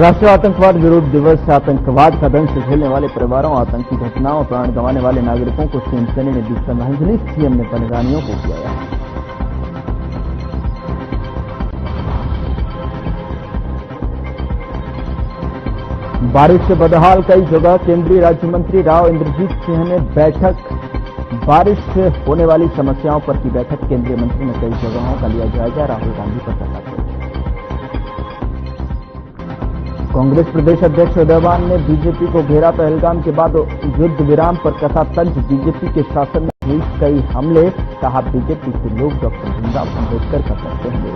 राष्ट्रीय आतंकवाद विरोध दिवस से आतंकवाद का दंश झेलने वाले परिवारों, आतंकी घटनाओं, प्राण गंवाने वाले नागरिकों को सीएम सैनी ने दी श्रद्धांजलि। सीएम ने बलिदानियों को किया याद। बारिश से बदहाल कई जगह, केंद्रीय राज्य मंत्री राव इंद्रजीत सिंह ने बैठक। बारिश से होने वाली समस्याओं पर की बैठक, केंद्रीय मंत्री ने कई जगहों का लिया जायजा। राहुल गांधी पर चर्चा। कांग्रेस प्रदेश अध्यक्ष उदयवान ने बीजेपी को घेरा। पहलगाम के बाद युद्ध विराम पर कसा तंज, बीजेपी के शासन में हुई कई हमले, कहा बीजेपी के लोग डॉक्टर भीमराव अम्बेडकर का करते हैं।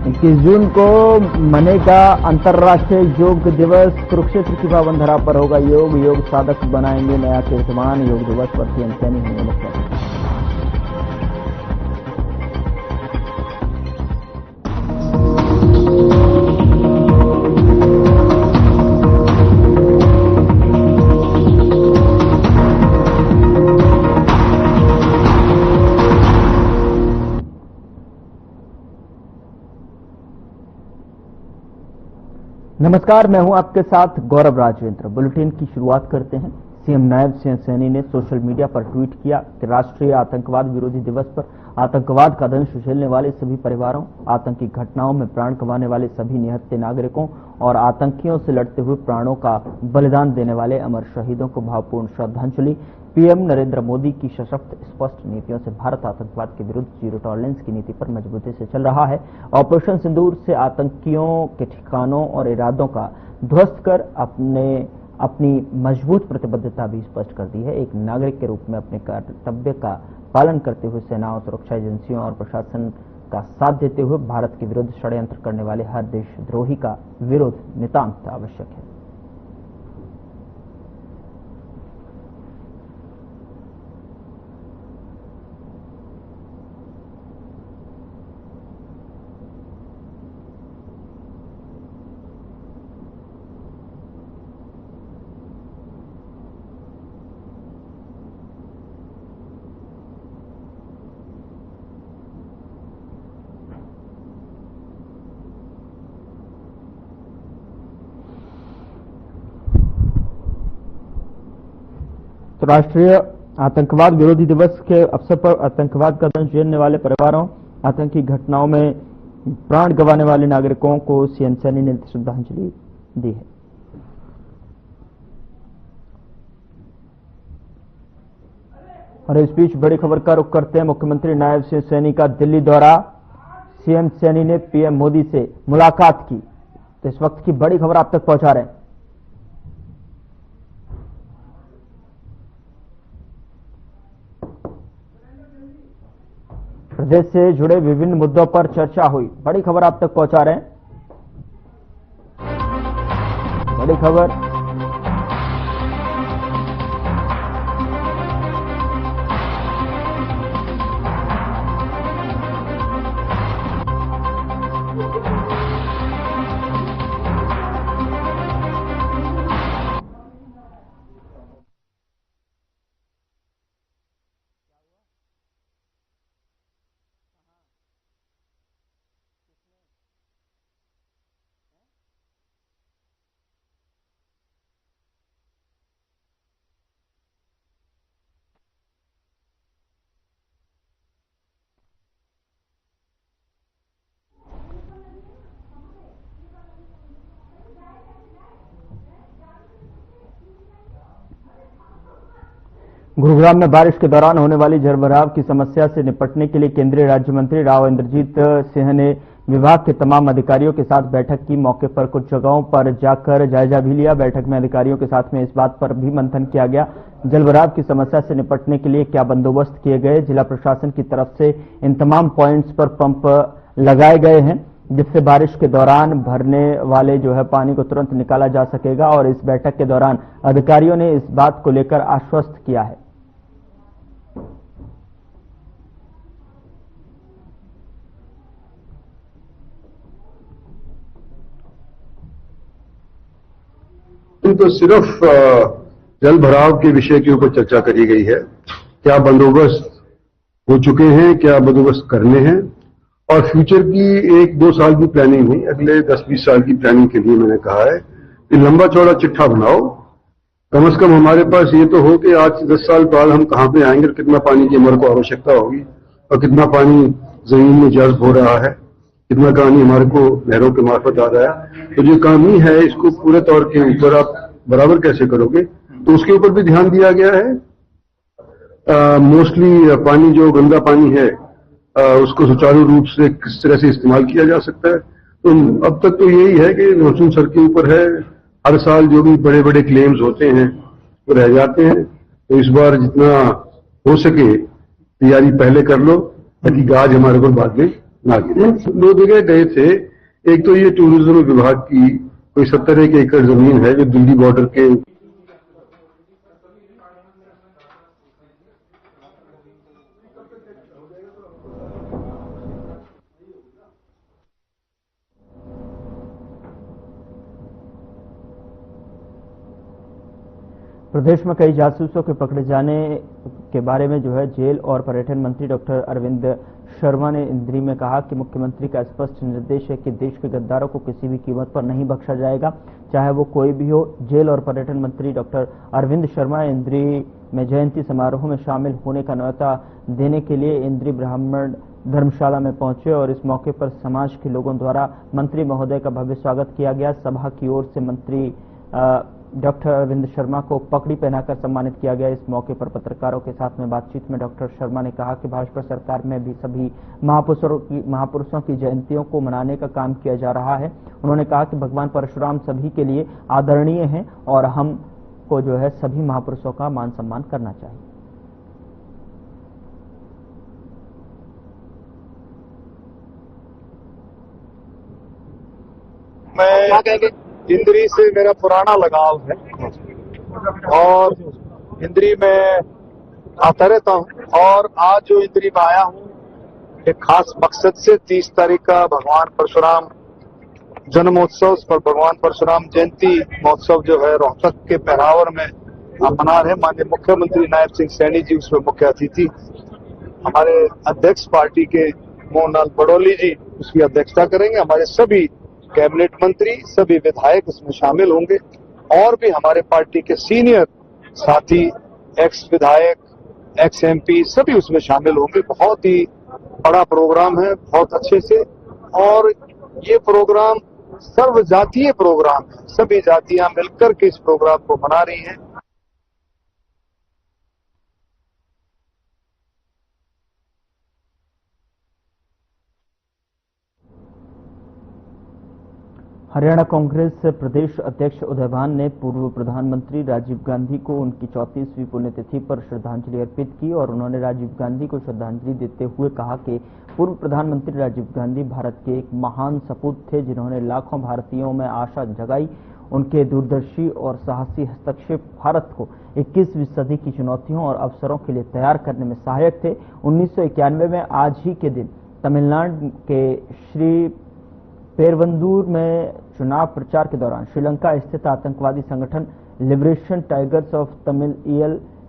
21 जून को मनेगा अंतर्राष्ट्रीय योग दिवस। कुरुक्षेत्र की पावन धरा पर होगा योग, योग साधक बनाएंगे नया कीर्तिमान। योग दिवस पर सीएम सैनी ने मुख्य। नमस्कार, मैं हूं आपके साथ गौरव राजवेंद्र। बुलेटिन की शुरुआत करते हैं। सीएम नायब सिंह सैनी ने सोशल मीडिया पर ट्वीट किया कि राष्ट्रीय आतंकवाद विरोधी दिवस पर आतंकवाद का दंश झेलने वाले सभी परिवारों, आतंकी घटनाओं में प्राण गंवाने वाले सभी निहत्थे नागरिकों और आतंकियों से लड़ते हुए प्राणों का बलिदान देने वाले अमर शहीदों को भावपूर्ण श्रद्धांजलि। पीएम नरेंद्र मोदी की सशक्त स्पष्ट नीतियों से भारत आतंकवाद के विरुद्ध जीरो टॉलरेंस की नीति पर मजबूती से चल रहा है। ऑपरेशन सिंदूर से आतंकियों के ठिकानों और इरादों का ध्वस्त कर अपनी मजबूत प्रतिबद्धता भी स्पष्ट कर दी है। एक नागरिक के रूप में अपने कर्तव्य का पालन करते हुए सेनाओं, सुरक्षा एजेंसियों और प्रशासन का साथ देते हुए भारत के विरुद्ध षड्यंत्र करने वाले हर देशद्रोही का विरोध नितांत आवश्यक है। तो राष्ट्रीय आतंकवाद विरोधी दिवस के अवसर पर आतंकवाद का दंश झेलने वाले परिवारों, आतंकी घटनाओं में प्राण गंवाने वाले नागरिकों को सीएम सैनी ने श्रद्धांजलि दी है। और इस बीच बड़ी खबर का रुख करते हैं। मुख्यमंत्री नायब सिंह सैनी का दिल्ली दौरा। सीएम सैनी ने पीएम मोदी से मुलाकात की। तो इस वक्त की बड़ी खबर आप तक पहुंचा रहे हैं। प्रदेश से जुड़े विभिन्न मुद्दों पर चर्चा हुई। बड़ी खबर आप तक पहुंचा रहे हैं। बड़ी खबर गुरुग्राम में बारिश के दौरान होने वाली जलभराव की समस्या से निपटने के लिए केंद्रीय राज्य मंत्री राव इंद्रजीत सिंह ने विभाग के तमाम अधिकारियों के साथ बैठक की। मौके पर कुछ जगहों पर जाकर जायजा भी लिया। बैठक में अधिकारियों के साथ में इस बात पर भी मंथन किया गया जलभराव की समस्या से निपटने के लिए क्या बंदोबस्त किए गए। जिला प्रशासन की तरफ से इन तमाम पॉइंट्स पर पंप लगाए गए हैं जिससे बारिश के दौरान भरने वाले पानी को तुरंत निकाला जा सकेगा। और इस बैठक के दौरान अधिकारियों ने इस बात को लेकर आश्वस्त किया है। तो सिर्फ जल भराव के विषय के ऊपर चर्चा करी गई है। क्या बंदोबस्त हो चुके हैं, क्या बंदोबस्त करने हैं और फ्यूचर की 1-2 साल की प्लानिंग नहीं, अगले 10-20 साल की प्लानिंग के लिए मैंने कहा है कि लंबा चौड़ा चिट्ठा बनाओ। कम से कम हमारे पास ये तो हो कि आज 10 साल बाद हम कहां पे आएंगे और कितना पानी की हमारे को आवश्यकता होगी और कितना पानी जमीन में जज्ब हो रहा है, कितना पानी हमारे को नहरों के मार्फत आ रहा है। तो जो कमी है इसको पूरे तौर के ऊपर आप बराबर कैसे करोगे, तो उसके ऊपर भी ध्यान दिया गया है। मोस्टली पानी जो गंदा पानी है उसको सुचारू रूप से किस तरह से इस्तेमाल किया जा सकता है। तो अब तक तो यही है कि मॉनसून सर के ऊपर है, हर साल जो भी बड़े बड़े क्लेम्स होते हैं वो रह जाते हैं। तो इस बार जितना हो सके तैयारी पहले कर लो ताकि गाज हमारे ऊपर बाद में ना गिरे। 2 जगह गए थे, एक तो ये टूरिज्म विभाग की कोई 70 एकड़ जमीन है जो दिल्ली बॉर्डर के प्रदेश में कई जासूसों के पकड़े जाने के बारे में जो है जेल और पर्यटन मंत्री डॉक्टर अरविंद शर्मा ने इंद्री में कहा कि मुख्यमंत्री का स्पष्ट निर्देश है कि देश के गद्दारों को किसी भी कीमत पर नहीं बख्शा जाएगा, चाहे वो कोई भी हो। जेल और पर्यटन मंत्री डॉक्टर अरविंद शर्मा इंद्री में जयंती समारोह में शामिल होने का न्योता देने के लिए इंद्री ब्राह्मण धर्मशाला में पहुंचे और इस मौके पर समाज के लोगों द्वारा मंत्री महोदय का भव्य स्वागत किया गया। सभा की ओर से मंत्री डॉक्टर अरविंद शर्मा को पगड़ी पहनाकर सम्मानित किया गया। इस मौके पर पत्रकारों के साथ में बातचीत में डॉक्टर शर्मा ने कहा कि भाजपा सरकार में भी सभी महापुरुषों की जयंतियों को मनाने का काम किया जा रहा है। उन्होंने कहा कि भगवान परशुराम सभी के लिए आदरणीय हैं और हमको जो है सभी महापुरुषों का मान सम्मान करना चाहिए। मैं इंद्री से मेरा पुराना लगाव है और इंद्री में आता रहता हूँ और आज जो इंद्री में आया हूँ एक खास मकसद से 30 तारीख का भगवान परशुराम जन्मोत्सव पर भगवान परशुराम जयंती महोत्सव जो है रोहतक के पहरावर में मना रहे। माननीय मुख्यमंत्री नायब सिंह सैनी जी उसमें मुख्य अतिथि, हमारे अध्यक्ष पार्टी के मोहनलाल बड़ौली जी उसकी अध्यक्षता करेंगे। हमारे सभी कैबिनेट मंत्री, सभी विधायक इसमें शामिल होंगे और भी हमारे पार्टी के सीनियर साथी, एक्स विधायक, एक्स एमपी सभी उसमें शामिल होंगे। बहुत ही बड़ा प्रोग्राम है, बहुत अच्छे से, और ये प्रोग्राम सर्व जातीय प्रोग्राम है। सभी जातियां मिलकर के इस प्रोग्राम को मना रही हैं। हरियाणा कांग्रेस प्रदेश अध्यक्ष उदयभान ने पूर्व प्रधानमंत्री राजीव गांधी को उनकी 34वीं पुण्यतिथि पर श्रद्धांजलि अर्पित की और उन्होंने राजीव गांधी को श्रद्धांजलि देते हुए कहा कि पूर्व प्रधानमंत्री राजीव गांधी भारत के एक महान सपूत थे जिन्होंने लाखों भारतीयों में आशा जगाई। उनके दूरदर्शी और साहसी हस्तक्षेप भारत को 21वीं सदी की चुनौतियों और अवसरों के लिए तैयार करने में सहायक थे। 1991 में आज ही के दिन तमिलनाडु के श्री पेरवंदूर में चुनाव प्रचार के दौरान श्रीलंका स्थित आतंकवादी संगठन लिबरेशन टाइगर्स ऑफ तमिल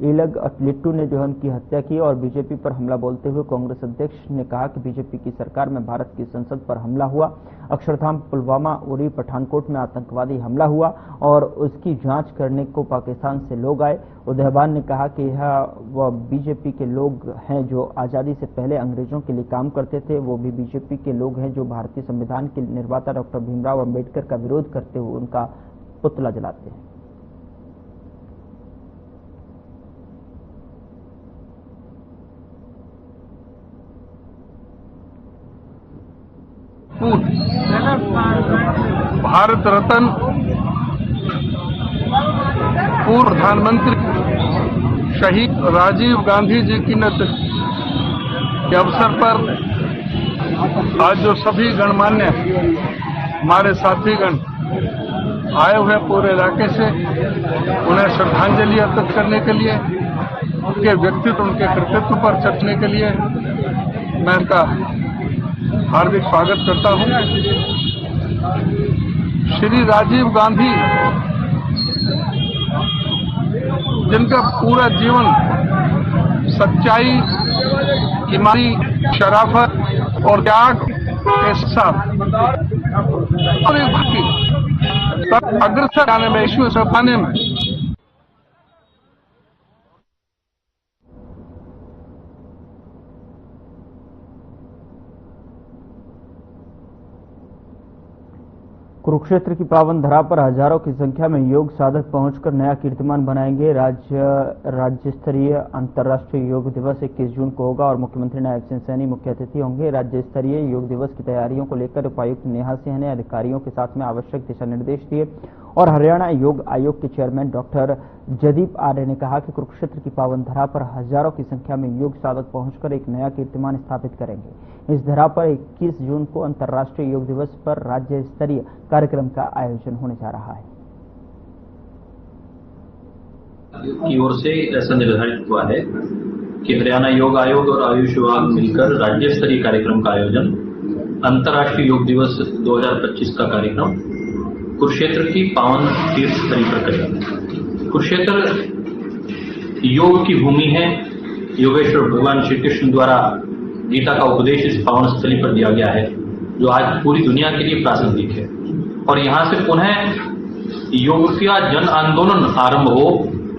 ईलग लिट्टू ने जो है उनकी हत्या की और बीजेपी पर हमला बोलते हुए कांग्रेस अध्यक्ष ने कहा कि बीजेपी की सरकार में भारत की संसद पर हमला हुआ। अक्षरधाम, पुलवामा, उरी, पठानकोट में आतंकवादी हमला हुआ और उसकी जांच करने को पाकिस्तान से लोग आए। उदयभान ने कहा कि यह वह बीजेपी के लोग हैं जो आजादी से पहले अंग्रेजों के लिए काम करते थे। वो भी बीजेपी के लोग हैं जो भारतीय संविधान के निर्माता डॉक्टर भीमराव अंबेडकर का विरोध करते हुए उनका पुतला जलाते हैं। भारत रत्न पूर्व प्रधानमंत्री शहीद राजीव गांधी जी की नेतृत्व के अवसर पर आज जो सभी गणमान्य हमारे साथीगण आए हुए पूरे इलाके से उन्हें श्रद्धांजलि अर्पित करने के लिए, उनके व्यक्तित्व, उनके कृतित्व पर चर्चने के लिए मैं उनका हार्दिक स्वागत करता हूं। श्री राजीव गांधी जिनका पूरा जीवन सच्चाई, ईमानदारी, शराफत और त्याग के साथ और एक बाकी अग्रसर जाने में इश्यू पाने में कुरुक्षेत्र की पावन धरा पर हजारों की संख्या में योग साधक पहुंचकर नया कीर्तिमान बनाएंगे। राज्य स्तरीय अंतर्राष्ट्रीय योग दिवस 21 जून को होगा और मुख्यमंत्री नायब सिंह सैनी मुख्य अतिथि होंगे। राज्य स्तरीय योग दिवस की तैयारियों को लेकर उपायुक्त नेहा सिंह ने अधिकारियों के साथ में आवश्यक दिशा निर्देश दिए और हरियाणा योग आयोग के चेयरमैन डॉक्टर जयदीप आर्य ने कहा कि कुरुक्षेत्र की पावन धरा पर हजारों की संख्या में योग साधक पहुंचकर एक नया कीर्तिमान स्थापित करेंगे। इस धरा पर 21 जून को अंतर्राष्ट्रीय योग दिवस पर राज्य स्तरीय कार्यक्रम का आयोजन होने जा रहा है। की ओर से ऐसा निर्धारित हुआ है कि हरियाणा योग आयोग और आयुष विभाग मिलकर राज्य स्तरीय कार्यक्रम का आयोजन अंतर्राष्ट्रीय योग दिवस 2025 का कार्यक्रम कुरुक्षेत्र की पावन तीर्थ स्थली पर करेगा। कुरुक्षेत्र योग की भूमि है। योगेश्वर भगवान श्री कृष्ण द्वारा गीता का उपदेश इस पावन स्थली पर दिया गया है, जो आज पूरी दुनिया के लिए प्रासंगिक है। और यहाँ से पुनः योग का जन आंदोलन आरंभ हो,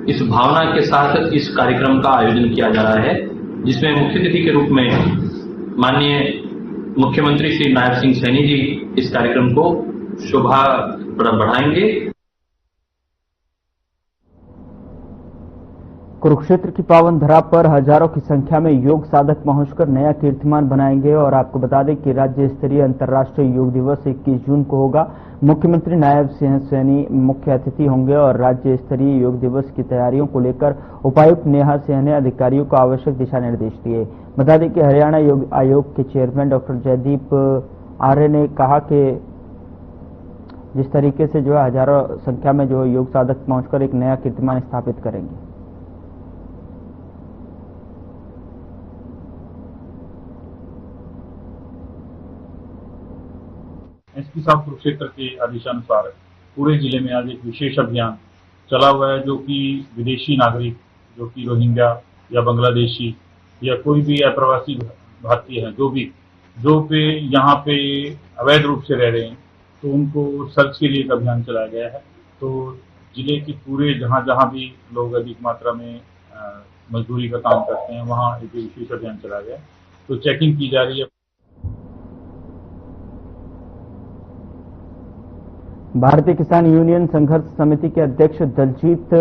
इस भावना के साथ इस कार्यक्रम का आयोजन किया जा रहा है, जिसमें मुख्य अतिथि के रूप में माननीय मुख्यमंत्री श्री नायब सिंह सैनी जी इस कार्यक्रम को शोभा बढ़ाएंगे। कुरुक्षेत्र की पावन धरा पर हजारों की संख्या में योग साधक पहुंचकर नया कीर्तिमान बनाएंगे और आपको बता दें कि राज्य स्तरीय अंतर्राष्ट्रीय योग दिवस 21 जून को होगा। मुख्यमंत्री नायब सिंह सैनी मुख्य अतिथि होंगे और राज्य स्तरीय योग दिवस की तैयारियों को लेकर उपायुक्त नेहा सिंह ने अधिकारियों को आवश्यक दिशा निर्देश दिए। बता दें कि हरियाणा योग आयोग के चेयरमैन डॉक्टर जयदीप आर्य ने कहा कि जिस तरीके से जो है हजारों संख्या में जो योग साधक पहुंचकर एक नया कीर्तिमान स्थापित करेंगे। एसपी साहब कुरुक्षेत्र के आदेशानुसार पूरे जिले में आज एक विशेष अभियान चला हुआ है, जो कि विदेशी नागरिक जो कि रोहिंग्या या बांग्लादेशी या कोई भी अप्रवासी भारतीय है जो पे यहाँ पे अवैध रूप से रह रहे हैं, तो उनको सर्च के लिए एक अभियान चलाया गया है। तो जिले के पूरे जहाँ भी लोग अधिक मात्रा में मजदूरी का काम करते हैं, वहाँ एक विशेष अभियान चलाया गया है। तो चेकिंग की जा रही है। भारतीय किसान यूनियन संघर्ष समिति के अध्यक्ष दलजीत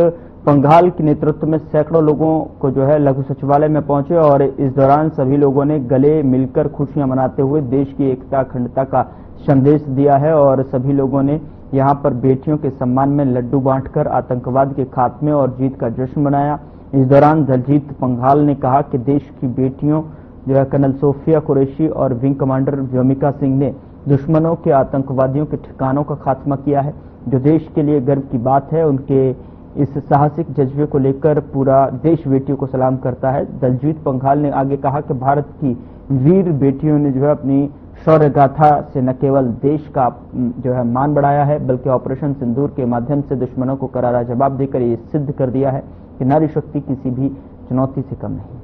पंघाल के नेतृत्व में सैकड़ों लोगों को जो है लघु सचिवालय में पहुंचे और इस दौरान सभी लोगों ने गले मिलकर खुशियां मनाते हुए देश की एकता अखंडता का संदेश दिया है और सभी लोगों ने यहां पर बेटियों के सम्मान में लड्डू बांटकर आतंकवाद के खात्मे और जीत का जश्न मनाया। इस दौरान दलजीत पंघाल ने कहा कि देश की बेटियों जो है कर्नल सोफिया कुरैशी और विंग कमांडर व्योमिका सिंह ने दुश्मनों के आतंकवादियों के ठिकानों का खात्मा किया है, जो देश के लिए गर्व की बात है। उनके इस साहसिक जज्बे को लेकर पूरा देश बेटियों को सलाम करता है। दलजीत पंघाल ने आगे कहा कि भारत की वीर बेटियों ने जो है अपनी शौर्य गाथा से न केवल देश का जो है मान बढ़ाया है, बल्कि ऑपरेशन सिंदूर के माध्यम से दुश्मनों को करारा जवाब देकर ये सिद्ध कर दिया है कि नारी शक्ति किसी भी चुनौती से कम नहीं।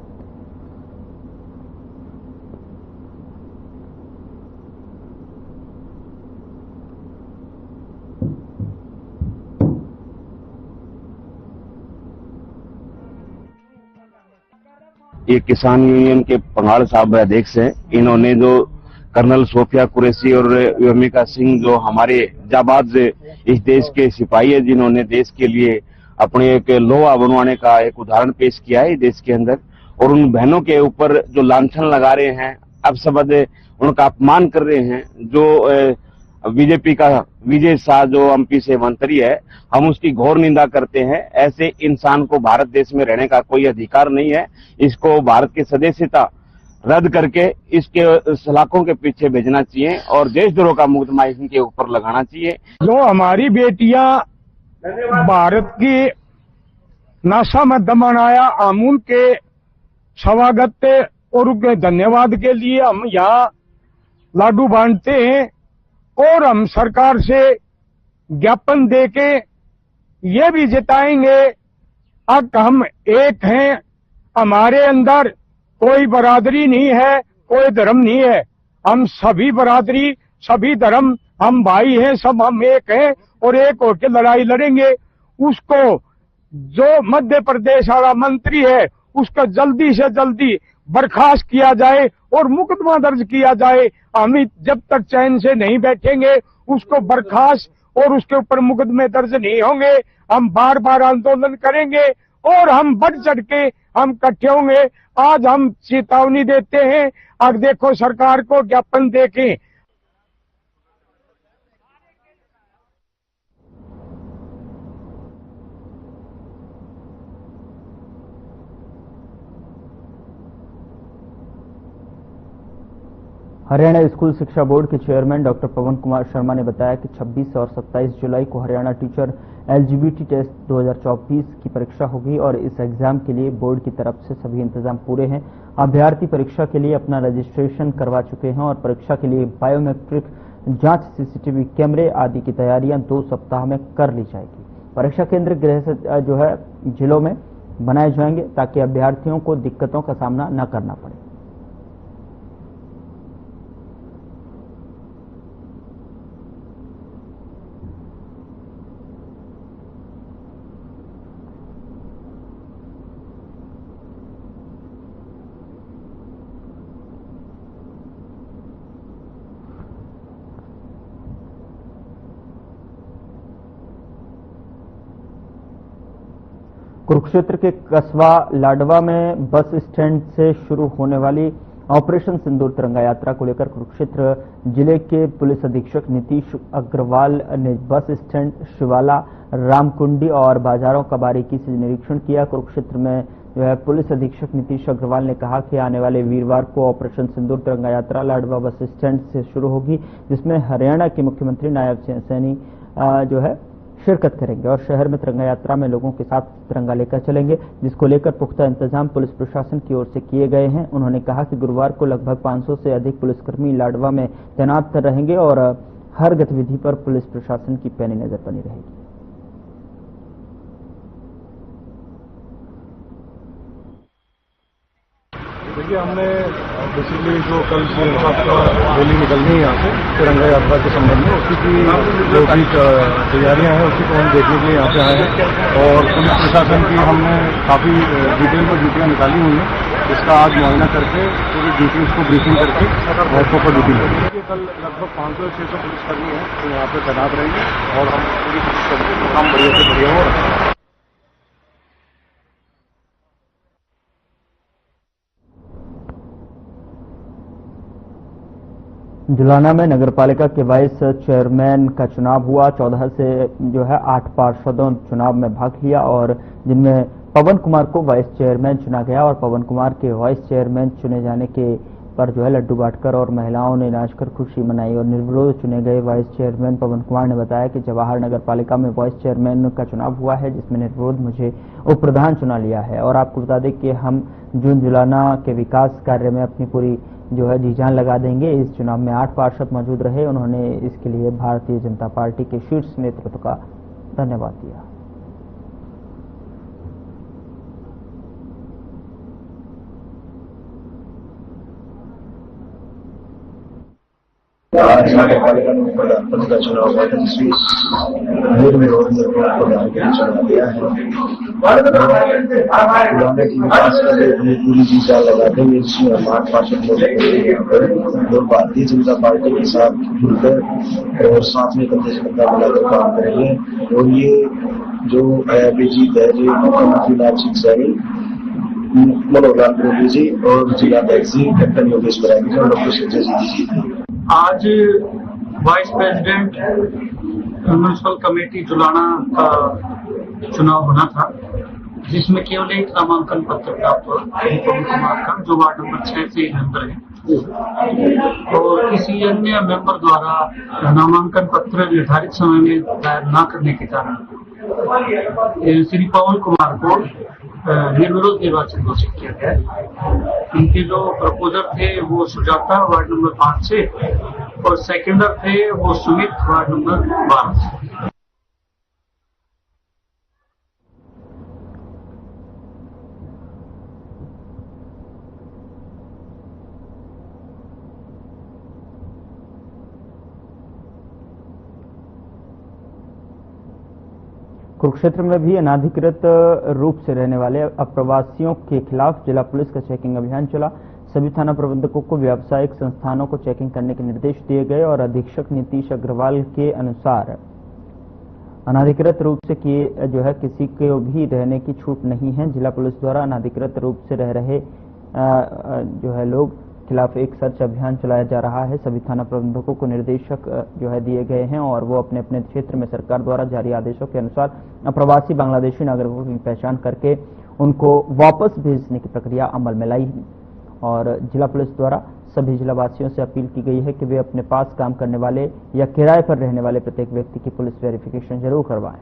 ये किसान यूनियन के पंघाल साहब अध्यक्ष हैं। इन्होंने जो कर्नल सोफिया कुरैशी और व्योमिका सिंह जो हमारे जाबाज इस देश के सिपाही है, जिन्होंने देश के लिए अपने एक लोहा बनवाने का एक उदाहरण पेश किया है देश के अंदर, और उन बहनों के ऊपर जो लांछन लगा रहे हैं, अपशब्द उनका अपमान कर रहे हैं, जो बीजेपी का विजय शाह जो एमपी से मंत्री है, हम उसकी घोर निंदा करते हैं। ऐसे इंसान को भारत देश में रहने का कोई अधिकार नहीं है। इसको भारत की सदस्यता रद्द करके इसके सलाखों के पीछे भेजना चाहिए और देशद्रोह का मुकदमा इनके ऊपर लगाना चाहिए। जो हमारी बेटियां भारत की नाशा में दमनाया अमूल के स्वागत और उनके धन्यवाद के लिए हम यहाँ लाडू बांटते हैं और हम सरकार से ज्ञापन देके ये भी जताएंगे अब हम एक हैं, हमारे अंदर कोई बरादरी नहीं है, कोई धर्म नहीं है, हम सभी बरादरी, सभी धर्म, हम भाई हैं, सब हम एक हैं और एक होकर लड़ाई लड़ेंगे। उसको जो मध्य प्रदेश वाला मंत्री है उसको जल्दी से जल्दी बर्खास्त किया जाए और मुकदमा दर्ज किया जाए। हम जब तक चैन से नहीं बैठेंगे, उसको बर्खास्त और उसके ऊपर मुकदमे दर्ज नहीं होंगे, हम बार बार आंदोलन करेंगे और हम बढ़ चढ़ के हम इकट्ठे होंगे। आज हम चेतावनी देते हैं, अब देखो सरकार को ज्ञापन देके हरियाणा स्कूल शिक्षा बोर्ड के चेयरमैन डॉक्टर पवन कुमार शर्मा ने बताया कि 26 और 27 जुलाई को हरियाणा टीचर एलिजिबिलिटी टेस्ट 2024 की परीक्षा होगी और इस एग्जाम के लिए बोर्ड की तरफ से सभी इंतजाम पूरे हैं। अभ्यर्थी परीक्षा के लिए अपना रजिस्ट्रेशन करवा चुके हैं और परीक्षा के लिए बायोमेट्रिक जांच, सीसीटीवी कैमरे आदि की तैयारियां 2 सप्ताह में कर ली जाएगी। परीक्षा केंद्र गृह से जो है जिलों में बनाए जाएंगे ताकि अभ्यर्थियों को दिक्कतों का सामना न करना पड़े। कुरुक्षेत्र के कस्बा लाडवा में बस स्टैंड से शुरू होने वाली ऑपरेशन सिंदूर तिरंगा यात्रा को लेकर कुरुक्षेत्र जिले के पुलिस अधीक्षक नीतीश अग्रवाल ने बस स्टैंड, शिवाला, रामकुंडी और बाजारों का बारीकी से निरीक्षण किया। कुरुक्षेत्र में जो है पुलिस अधीक्षक नीतीश अग्रवाल ने कहा कि आने वाले वीरवार को ऑपरेशन सिंदूर तिरंगा यात्रा लाडवा बस स्टैंड से शुरू होगी, जिसमें हरियाणा के मुख्यमंत्री नायब सिंह सैनी जो है शिरकत करेंगे और शहर में तिरंगा यात्रा में लोगों के साथ तिरंगा लेकर चलेंगे, जिसको लेकर पुख्ता इंतजाम पुलिस प्रशासन की ओर से किए गए हैं। उन्होंने कहा कि गुरुवार को लगभग 500 से अधिक पुलिसकर्मी लाडवा में तैनात रहेंगे और हर गतिविधि पर पुलिस प्रशासन की पैनी नजर बनी रहेगी। देखिए, हमने बेसिकली जो कल रैली निकलनी है यहाँ से तिरंगा यात्रा के संबंध में, उसकी जो भी तैयारियां हैं उसकी को हम देखने के लिए यहाँ पे आए हैं और पुलिस प्रशासन की हमने काफ़ी डिटेल में ड्यूटियाँ निकाली हुई हैं। इसका आज मुआयना करके पूरी ड्यूटी उसको ब्रीफिंग करके और प्रॉपर ड्यूटी करेंगे। कल लगभग 500 से 600 पुलिसकर्मी हैं जो यहाँ पे तैनात रहेंगे और हम पूरी पुलिसकर्मी का काम बढ़िया से बढ़िया हो रहा है। जुलाना में नगरपालिका के वाइस चेयरमैन का चुनाव हुआ। 14 से जो है 8 पार्षदों ने चुनाव में भाग लिया और जिनमें पवन कुमार को वाइस चेयरमैन चुना गया और पवन कुमार के वाइस चेयरमैन चुने जाने के पर जो है लड्डू बांटकर और महिलाओं ने नाचकर खुशी मनाई और निर्विरोध चुने गए वाइस चेयरमैन पवन कुमार ने बताया कि जवाहर नगर पालिका में वाइस चेयरमैन का चुनाव हुआ है, जिसमें निर्विरोध मुझे उप प्रधान चुना लिया है और आपको बता दें कि हम जून जुलाना के विकास कार्य में अपनी पूरी जो है जी जान लगा देंगे। इस चुनाव में 8 पार्षद मौजूद रहे। उन्होंने इसके लिए भारतीय जनता पार्टी के शीर्ष नेतृत्व का धन्यवाद दिया। आज नगरपालिका में प्रधान पद का चुनाव हुआ था, जिसमें निर्विरोध प्रधान के लिए चुनाव दिया है। पुराने की विकास के लिए अपनी पूरी जी जान लगा देंगे, जिसमें हम 8 पार्षद और भारतीय जनता पार्टी के साथ जुड़कर और साथ में कंधे से कंधा मिलाकर काम करेंगे। और ये जो अभी जीत है जो मुख्यमंत्री नायब सिंह सैनी, मनोहर लाल प्रेमी जी और जिला अध्यक्ष जी कैप्टन योगेश बरागी जी और डॉक्टर संजय जी जीत। आज vice president municipal committee Julana का चुनाव होना था, जिसमें केवल एक नामांकन पत्र प्राप्त हुआ पवन कुमार का, जो वार्ड नंबर 6 से मेंबर है और किसी अन्य मेंबर द्वारा नामांकन पत्र निर्धारित समय में दायर न करने के कारण श्री पवन कुमार को निर्विरोध निर्वाचित घोषित किया गया। इनके जो प्रपोजर थे वो सुजाता वार्ड नंबर 5 से और सेकेंडर थे वो सुमित वार्ड नंबर 12 से। कुरुक्षेत्र में भी अनाधिकृत रूप से रहने वाले अप्रवासियों के खिलाफ जिला पुलिस का चेकिंग अभियान चला। सभी थाना प्रबंधकों को व्यावसायिक संस्थानों को चेकिंग करने के निर्देश दिए गए और अधीक्षक नीतीश अग्रवाल के अनुसार अनाधिकृत रूप से किसी को भी रहने की छूट नहीं है। जिला पुलिस द्वारा अनाधिकृत रूप से रह रहे लोग खिलाफ एक सर्च अभियान चलाया जा रहा है। सभी थाना प्रबंधकों को निर्देशक दिए गए हैं और वो अपने अपने क्षेत्र में सरकार द्वारा जारी आदेशों के अनुसार अप्रवासी बांग्लादेशी नागरिकों की पहचान करके उनको वापस भेजने की प्रक्रिया अमल में लाई। और जिला पुलिस द्वारा सभी जिलावासियों से अपील की गई है कि वे अपने पास काम करने वाले या किराए पर रहने वाले प्रत्येक व्यक्ति की पुलिस वेरिफिकेशन जरूर करवाएं।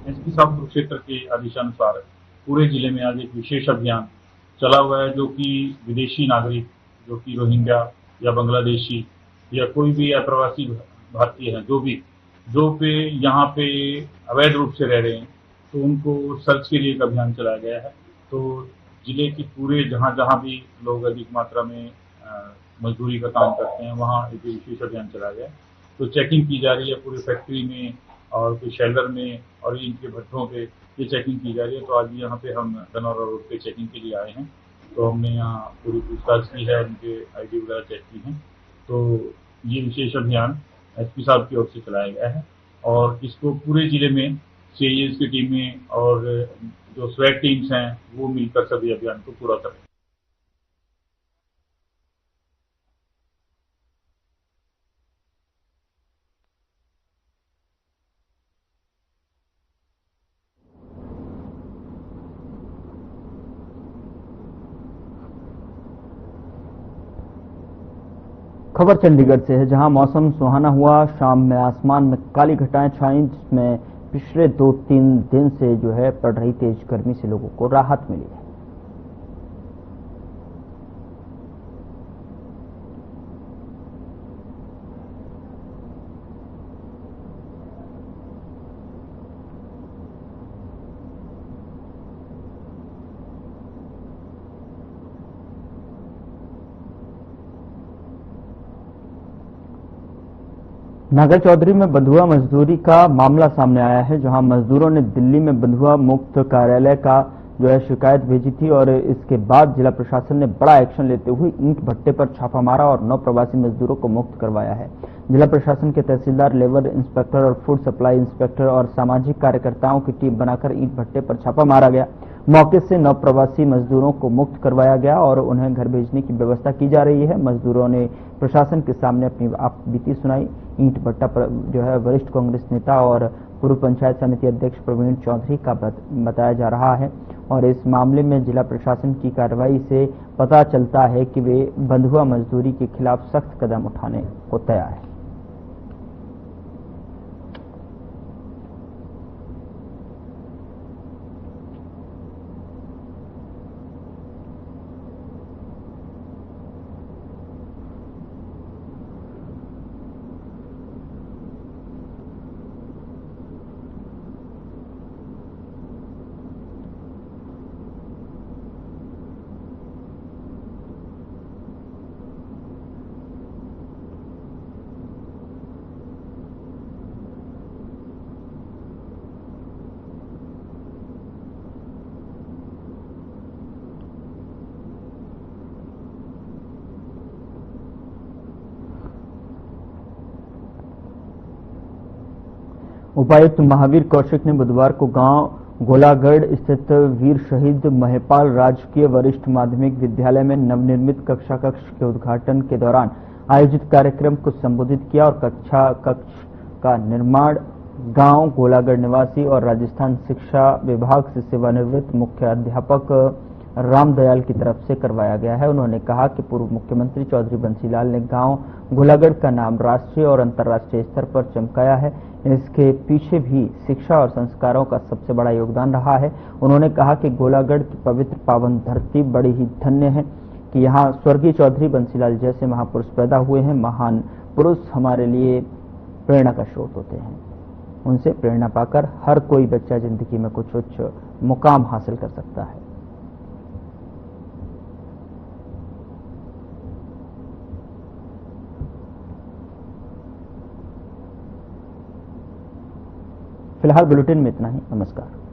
एसपी साहब कुरुक्षेत्र के आदेशानुसार पूरे जिले में आज एक विशेष अभियान चला हुआ है, जो कि विदेशी नागरिक, जो कि रोहिंग्या या बांग्लादेशी या कोई भी अप्रवासी भारतीय हैं, जो पे यहाँ पे अवैध रूप से रह रहे हैं, तो उनको सर्च के लिए एक अभियान चलाया गया है। तो जिले के पूरे जहाँ जहाँ भी लोग अधिक मात्रा में मजदूरी का काम करते हैं, वहाँ एक विशेष अभियान चलाया गया है। तो चेकिंग की जा रही है पूरी फैक्ट्री में और कोई शेल्टर में और इनके भट्ठों पे ये चेकिंग की जा रही है। तो आज यहाँ पे हम धनौरा रोड पे चेकिंग के लिए आए हैं। तो हमने यहाँ पूरी पूछताछ की है, उनके आईडी वगैरह चेक की हैं। तो ये विशेष अभियान एसपी साहब की ओर से चलाया गया है और इसको पूरे जिले में सीआईएस की टीमें और जो स्वैट टीम्स हैं वो मिलकर सभी अभियान को पूरा करें। खबर चंडीगढ़ से है, जहां मौसम सुहाना हुआ। शाम में आसमान में काली घटाएं छाई, जिसमें पिछले 2-3 दिन से पड़ रही तेज गर्मी से लोगों को राहत मिली है। नागर चौधरी में बंधुआ मजदूरी का मामला सामने आया है, जहां मजदूरों ने दिल्ली में बंधुआ मुक्त कार्यालय का शिकायत भेजी थी और इसके बाद जिला प्रशासन ने बड़ा एक्शन लेते हुए ईंट भट्टे पर छापा मारा और 9 प्रवासी मजदूरों को मुक्त करवाया है। जिला प्रशासन के तहसीलदार, लेबर इंस्पेक्टर और फूड सप्लाई इंस्पेक्टर और सामाजिक कार्यकर्ताओं की टीम बनाकर ईंट भट्टे पर छापा मारा गया। मौके से 9 प्रवासी मजदूरों को मुक्त करवाया गया और उन्हें घर भेजने की व्यवस्था की जा रही है। मजदूरों ने प्रशासन के सामने अपनी आपबीती सुनाई। ईंट भट्टा पर वरिष्ठ कांग्रेस नेता और पूर्व पंचायत समिति अध्यक्ष प्रवीण चौधरी का बताया जा रहा है और इस मामले में जिला प्रशासन की कार्रवाई से पता चलता है कि वे बंधुआ मजदूरी के खिलाफ सख्त कदम उठाने को तैयार है। उपायुक्त महावीर कौशिक ने बुधवार को गांव गोलागढ़ स्थित वीर शहीद महिपाल राजकीय वरिष्ठ माध्यमिक विद्यालय में नवनिर्मित कक्षा कक्ष के उद्घाटन के दौरान आयोजित कार्यक्रम को संबोधित किया और कक्षा कक्ष का निर्माण गांव गोलागढ़ निवासी और राजस्थान शिक्षा विभाग से सेवानिवृत्त मुख्य अध्यापक रामदयाल की तरफ से करवाया गया है। उन्होंने कहा कि पूर्व मुख्यमंत्री चौधरी बंसीलाल ने गांव गोलागढ़ का नाम राष्ट्रीय और अंतर्राष्ट्रीय स्तर पर चमकाया है। इसके पीछे भी शिक्षा और संस्कारों का सबसे बड़ा योगदान रहा है। उन्होंने कहा कि गोलागढ़ की पवित्र पावन धरती बड़ी ही धन्य है कि यहाँ स्वर्गीय चौधरी बंसीलाल जैसे महापुरुष पैदा हुए हैं। महान पुरुष हमारे लिए प्रेरणा का स्रोत होते हैं। उनसे प्रेरणा पाकर हर कोई बच्चा जिंदगी में कुछ उच्च मुकाम हासिल कर सकता है। फिलहाल बुलेटिन में इतना ही। नमस्कार।